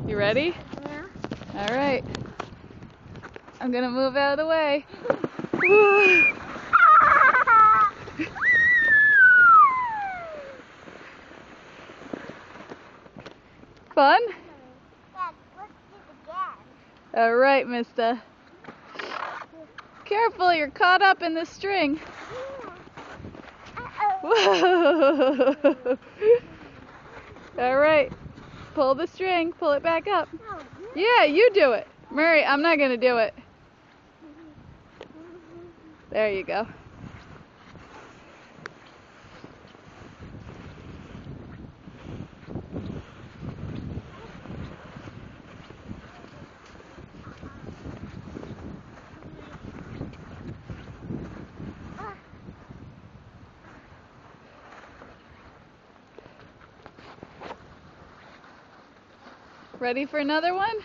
You ready? Yeah. All right. I'm gonna move out of the way. Fun? Dad, let's do it again. All right, mister. Careful, you're caught up in the string. Uh-oh. Whoa. All right. Pull the string. Pull it back up. Yeah, you do it. Murray, I'm not going to do it. There you go. Ready for another one?